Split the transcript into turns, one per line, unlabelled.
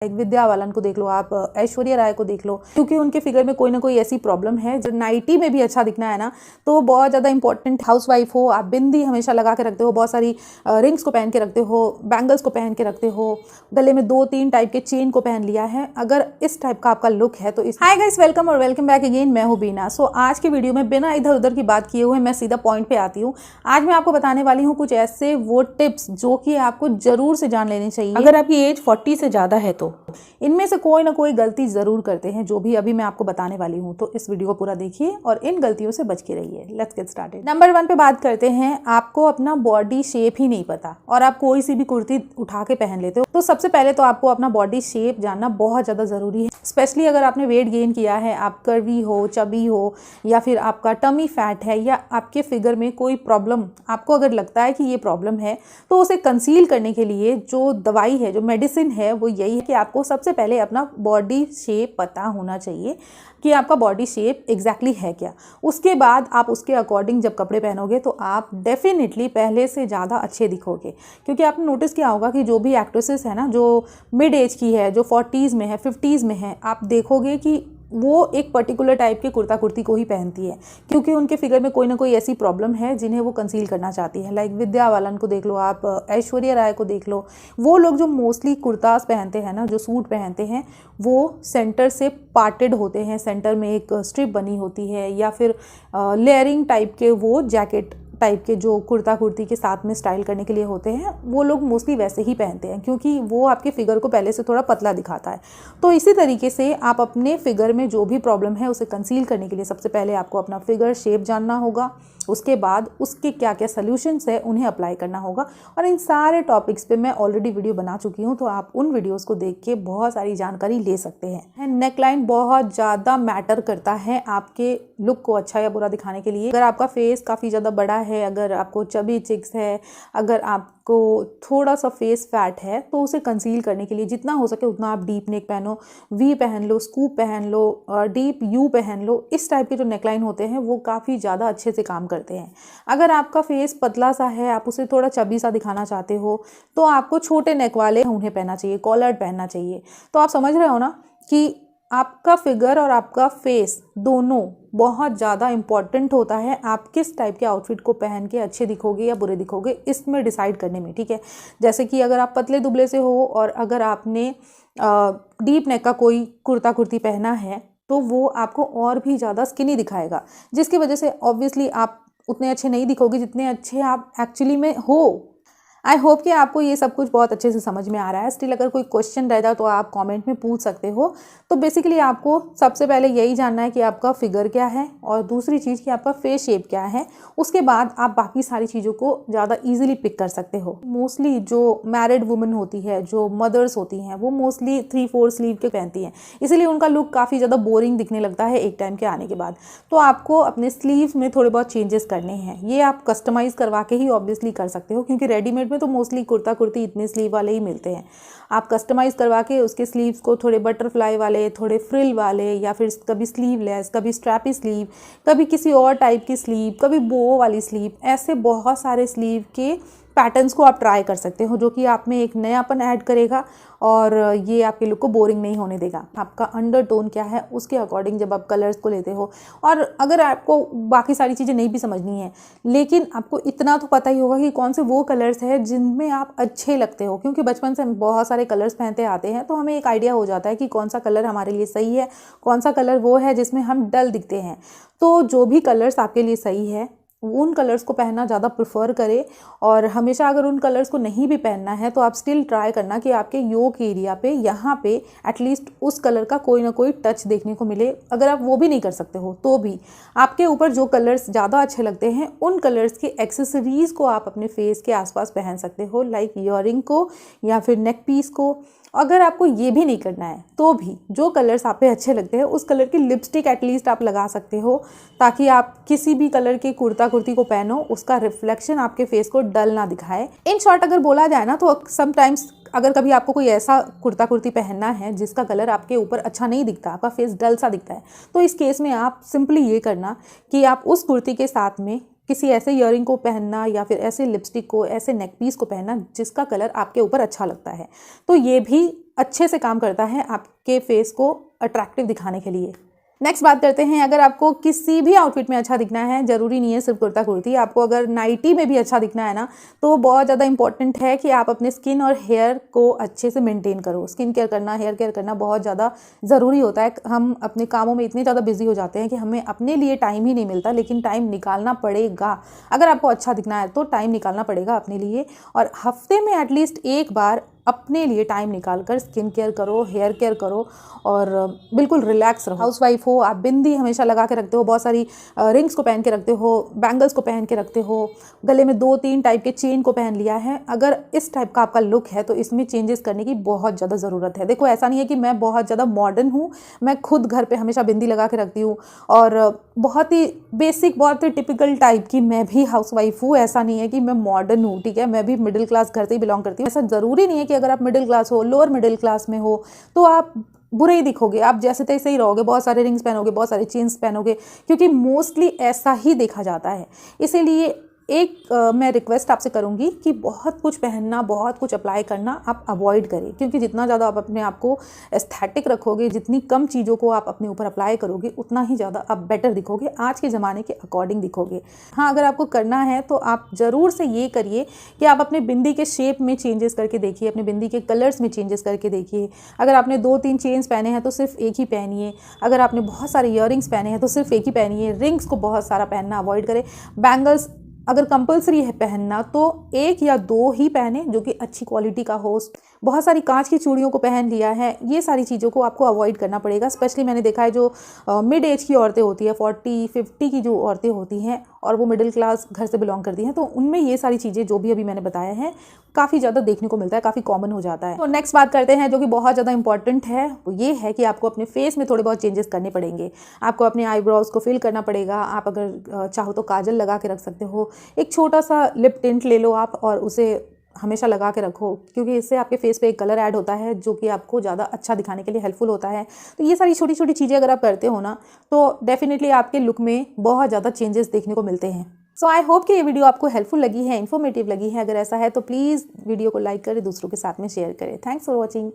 एक विद्या बालन को देख लो, आप ऐश्वर्या राय को देख लो, क्योंकि उनके फिगर में कोई ना कोई ऐसी प्रॉब्लम है। जो नाइटी में भी अच्छा दिखना है ना, तो बहुत ज़्यादा इंपॉर्टेंट। हाउसवाइफ हो, आप बिंदी हमेशा लगा के रखते हो, बहुत सारी रिंग्स को पहन के रखते हो, बैंगल्स को पहन के रखते हो, गले में 2-3 टाइप के चेन को पहन लिया है, अगर इस टाइप का आपका लुक है तो हाय गाइस, वेलकम और वेलकम बैक अगेन। मैं हूँ बीना। सो आज की वीडियो में बिना इधर उधर की बात किए हुए मैं सीधा पॉइंट पे आती हूँ। आज मैं आपको बताने वाली हूँ कुछ ऐसे वो टिप्स जो कि आपको जरूर से जान लेनी चाहिए अगर आपकी एज 40 से ज़्यादा है। तो इनमें से कोई ना कोई गलती ज़रूर करते हैं, जो भी अभी मैं आपको बताने वाली हूँ। तो इस वीडियो को पूरा देखिए और इन गलतियों से बच के रहिए। Let's get started. नंबर 1 पे बात करते हैं। आपको अपना बॉडी शेप ही नहीं पता और आप कोई सी भी कुर्ती उठा के पहन लेते हो। तो सबसे पहले तो आपको अपना बॉडी शेप जानना बहुत ज़्यादा ज़रूरी है, स्पेशली अगर आपने वेट गेन किया है, आप कर्वी हो, चबी हो, या फिर आपका टमी फैट है, या आपके फिगर में कोई प्रॉब्लम आपको अगर लगता है कि ये प्रॉब्लम है, तो उसे कंसील करने के लिए जो दवाई है, जो मेडिसिन है, वो यही है कि आपको सबसे पहले अपना बॉडी शेप पता होना चाहिए कि आपका बॉडी शेप एग्जैक्टली है क्या। उसके बाद आप उसके अकॉर्डिंग जब कपड़े पहनोगे तो आप डेफिनेटली पहले से ज़्यादा अच्छे दिखोगे। क्योंकि आपने नोटिस किया होगा कि जो भी एक्ट्रेसेस है ना, जो मिड एज की है, जो 40s में है, 50s में है, आप देखोगे कि वो एक पर्टिकुलर टाइप के कुर्ता कुर्ती को ही पहनती है, क्योंकि उनके फिगर में कोई ना कोई ऐसी प्रॉब्लम है जिन्हें वो कंसील करना चाहती है। लाइक विद्या बालन को देख लो, आप ऐश्वर्या राय को देख लो। वो लोग जो मोस्टली कुर्तास पहनते हैं ना, जो सूट पहनते हैं, वो सेंटर से पार्टेड होते हैं, सेंटर में एक स्ट्रिप बनी होती है, या फिर लेयरिंग टाइप के वो जैकेट टाइप के जो कुर्ता कुर्ती के साथ में स्टाइल करने के लिए होते हैं, वो लोग मोस्टली वैसे ही पहनते हैं, क्योंकि वो आपके फिगर को पहले से थोड़ा पतला दिखाता है। तो इसी तरीके से आप अपने फिगर में जो भी प्रॉब्लम है उसे कंसील करने के लिए सबसे पहले आपको अपना फिगर शेप जानना होगा। उसके बाद उसके क्या क्या सॉल्यूशंस है उन्हें अप्लाई करना होगा। और इन सारे टॉपिक्स पे मैं ऑलरेडी वीडियो बना चुकी हूँ, तो आप उन वीडियोस को देख के बहुत सारी जानकारी ले सकते हैं। नेकलाइन बहुत ज़्यादा मैटर करता है आपके लुक को अच्छा या बुरा दिखाने के लिए। अगर आपका फेस काफ़ी ज़्यादा बड़ा है, अगर आपको चबी चिक्स है, अगर आपको थोड़ा सा फेस फैट है, तो उसे कंसील करने के लिए जितना हो सके उतना आप डीप नेक पहनो, वी पहन लो, स्कूप पहन लो, डीप यू पहन लो। इस टाइप के जो नेकलाइन होते हैं वो काफ़ी ज़्यादा अच्छे से काम करते हैं। अगर आपका फेस पतला सा है, आप उसे थोड़ा चबी सा दिखाना चाहते हो, तो आपको छोटे नेक वाले उन्हें पहनना चाहिए, कॉलर्ड पहनना चाहिए। तो आप समझ रहे हो ना कि आपका फिगर और आपका फेस दोनों बहुत ज़्यादा इम्पॉर्टेंट होता है आप किस टाइप के आउटफिट को पहन के अच्छे दिखोगे या बुरे दिखोगे, इसमें डिसाइड करने में। ठीक है, जैसे कि अगर आप पतले दुबले से हो और अगर आपने डीप नेक का कोई कुर्ता कुर्ती पहना है, तो वो आपको और भी ज़्यादा स्किनी दिखाएगा, जिसकी वजह से ऑब्वियसली आप उतने अच्छे नहीं दिखोगे जितने अच्छे आप एक्चुअली में हो। आई होप कि आपको ये सब कुछ बहुत अच्छे से समझ में आ रहा है। स्टिल अगर कोई क्वेश्चन रहता तो आप कमेंट में पूछ सकते हो। तो बेसिकली आपको सबसे पहले यही जानना है कि आपका फिगर क्या है, और दूसरी चीज़ कि आपका फेस शेप क्या है। उसके बाद आप बाकी सारी चीज़ों को ज़्यादा ईजिली पिक कर सकते हो। मोस्टली जो मैरिड वुमेन होती है, जो मदर्स होती हैं, वो मोस्टली 3/4 स्लीव के पहनती हैं, इसीलिए उनका लुक काफ़ी ज़्यादा बोरिंग दिखने लगता है एक टाइम के आने के बाद। तो आपको अपने स्लीव में थोड़े बहुत चेंजेस करने हैं। ये आप कस्टमाइज़ करवा के ही ऑब्वियसली कर सकते हो, क्योंकि रेडीमेड में तो मोस्टली कुर्ता कुर्ती इतने स्लीव वाले ही मिलते हैं। आप कस्टमाइज़ करवा के उसके स्लीव्स को थोड़े बटरफ्लाई वाले, थोड़े फ्रिल वाले, या फिर कभी स्लीवलेस, कभी स्ट्रैपी स्लीव, कभी किसी और टाइप की स्लीव, कभी बो वाली स्लीव, ऐसे बहुत सारे स्लीव के पैटर्न्स को आप ट्राई कर सकते हो, जो कि आप में एक नयापन ऐड करेगा और ये आपके लुक को बोरिंग नहीं होने देगा। आपका अंडरटोन क्या है उसके अकॉर्डिंग जब आप कलर्स को लेते हो, और अगर आपको बाकी सारी चीज़ें नहीं भी समझनी है, लेकिन आपको इतना तो पता ही होगा कि कौन से वो कलर्स हैं जिनमें आप अच्छे लगते हो, क्योंकि बचपन से हम बहुत सारे कलर्स पहनते आते हैं, तो हमें एक आइडिया हो जाता है कि कौन सा कलर हमारे लिए सही है, कौन सा कलर वो है जिसमें हम डल दिखते हैं। तो जो भी कलर्स आपके लिए सही है उन कलर्स को पहनना ज़्यादा प्रेफर करें। और हमेशा अगर उन कलर्स को नहीं भी पहनना है तो आप स्टिल ट्राई करना कि आपके योक एरिया पे, यहाँ पे एटलीस्ट उस कलर का कोई ना कोई टच देखने को मिले। अगर आप वो भी नहीं कर सकते हो तो भी आपके ऊपर जो कलर्स ज़्यादा अच्छे लगते हैं उन कलर्स की एक्सेसरीज़ को आप अपने फेस के आसपास पहन सकते हो, लाइक ईयरिंग को या फिर नेक पीस को। अगर आपको ये भी नहीं करना है तो भी जो कलर्स आप पे अच्छे लगते हैं उस कलर की लिपस्टिक एटलीस्ट आप लगा सकते हो, ताकि आप किसी भी कलर के कुर्ता कुर्ती को पहनो उसका रिफ्लेक्शन आपके फेस को डल ना दिखाए। इन शॉर्ट अगर बोला जाए ना, तो समटाइम्स अगर कभी आपको कोई ऐसा कुर्ता कुर्ती पहनना है जिसका कलर आपके ऊपर अच्छा नहीं दिखता, आपका फेस डल सा दिखता है, तो इस केस में आप सिंपली ये करना कि आप उस कुर्ती के साथ में किसी ऐसे ईयरिंग को पहनना या फिर ऐसे लिपस्टिक को, ऐसे नेक पीस को पहनना जिसका कलर आपके ऊपर अच्छा लगता है। तो ये भी अच्छे से काम करता है आपके फेस को अट्रैक्टिव दिखाने के लिए। नेक्स्ट बात करते हैं, अगर आपको किसी भी आउटफिट में अच्छा दिखना है, ज़रूरी नहीं है सिर्फ कुर्ता कुर्ती, आपको अगर नाइटी में भी अच्छा दिखना है ना, तो बहुत ज़्यादा इंपॉर्टेंट है कि आप अपने स्किन और हेयर को अच्छे से मेंटेन करो। स्किन केयर करना, हेयर केयर करना बहुत ज़्यादा ज़रूरी होता है। हम अपने कामों में इतने ज़्यादा बिजी हो जाते हैं कि हमें अपने लिए टाइम ही नहीं मिलता, लेकिन टाइम निकालना पड़ेगा। अगर आपको अच्छा दिखना है तो टाइम निकालना पड़ेगा अपने लिए, और हफ्ते में एटलीस्ट एक बार अपने लिए टाइम निकाल कर स्किन केयर करो, हेयर केयर करो और बिल्कुल रिलैक्स रहो। हाउसवाइफ हो, आप बिंदी हमेशा लगा के रखते हो, बहुत सारी रिंग्स को पहन के रखते हो, बैंगल्स को पहन के रखते हो, गले में 2-3 टाइप के चेन को पहन लिया है। अगर इस टाइप का आपका लुक है तो इसमें चेंजेस करने की बहुत ज़्यादा ज़रूरत है। देखो, ऐसा नहीं है कि मैं बहुत ज़्यादा मॉडर्न हूँ, मैं खुद घर पर हमेशा बिंदी लगा के रखती हूँ और बहुत ही बेसिक, बहुत ही टिपिकल टाइप की मैं भी हाउसवाइफ हूँ। ऐसा नहीं है कि मैं मॉडर्न हूँ, ठीक है, मैं भी मिडिल क्लास घर से ही बिलोंग करती हूँ। ऐसा ज़रूरी नहीं है कि अगर आप मिडिल क्लास हो, लोअर मिडिल क्लास में हो तो आप बुरे ही दिखोगे, आप जैसे तैसे ही रहोगे, बहुत सारे रिंग्स पहनोगे, बहुत सारे चेन्स पहनोगे, क्योंकि मोस्टली ऐसा ही देखा जाता है। इसीलिए एक मैं रिक्वेस्ट आपसे करूंगी कि बहुत कुछ पहनना, बहुत कुछ अप्लाई करना आप अवॉइड करें, क्योंकि जितना ज़्यादा आप अपने आप को एस्थेटिक रखोगे, जितनी कम चीज़ों को आप अपने ऊपर अप्लाई करोगे, उतना ही ज़्यादा आप बेटर दिखोगे, आज के ज़माने के अकॉर्डिंग दिखोगे। हाँ, अगर आपको करना है तो आप ज़रूर से ये करिए कि आप अपने बिंदी के शेप में चेंजेस करके देखिए, अपने बिंदी के कलर्स में चेंजेस करके देखिए। अगर आपने 2-3 चेन्स पहने हैं तो सिर्फ एक ही पहनिए। अगर आपने बहुत सारे ईयररिंग्स पहने हैं तो सिर्फ एक ही पहनिए। रिंग्स को बहुत सारा पहनना अवॉइड करें। बैंगल्स अगर कंपलसरी है पहनना तो 1 या 2 ही पहने जो कि अच्छी क्वालिटी का हो। बहुत सारी कांच की चूड़ियों को पहन लिया है, ये सारी चीज़ों को आपको अवॉइड करना पड़ेगा। स्पेशली मैंने देखा है जो मिड एज की औरतें होती हैं, 40-50 की जो औरतें होती हैं और वो मिडिल क्लास घर से बिलोंग करती हैं, तो उनमें ये सारी चीज़ें जो भी अभी मैंने बताया है काफ़ी ज़्यादा देखने को मिलता है, काफ़ी कॉमन हो जाता है। तो नेक्स्ट बात करते हैं जो कि बहुत ज़्यादा इंपॉर्टेंट है, वो ये है कि आपको अपने फेस में थोड़े बहुत चेंजेस करने पड़ेंगे। आपको अपने आईब्रोज को फिल करना पड़ेगा। आप अगर चाहो तो काजल लगा के रख सकते हो। एक छोटा सा लिप टिंट ले लो आप और उसे हमेशा लगा के रखो, क्योंकि इससे आपके फेस पे एक कलर ऐड होता है जो कि आपको ज़्यादा अच्छा दिखाने के लिए हेल्पफुल होता है। तो ये सारी छोटी छोटी चीज़ें अगर आप करते हो ना, तो डेफिनेटली आपके लुक में बहुत ज़्यादा चेंजेस देखने को मिलते हैं। सो आई होप कि ये वीडियो आपको हेल्पफुल लगी है, इन्फॉर्मेटिव लगी है। अगर ऐसा है तो प्लीज़ वीडियो को लाइक करें, दूसरों के साथ में शेयर करें। Thanks for watching.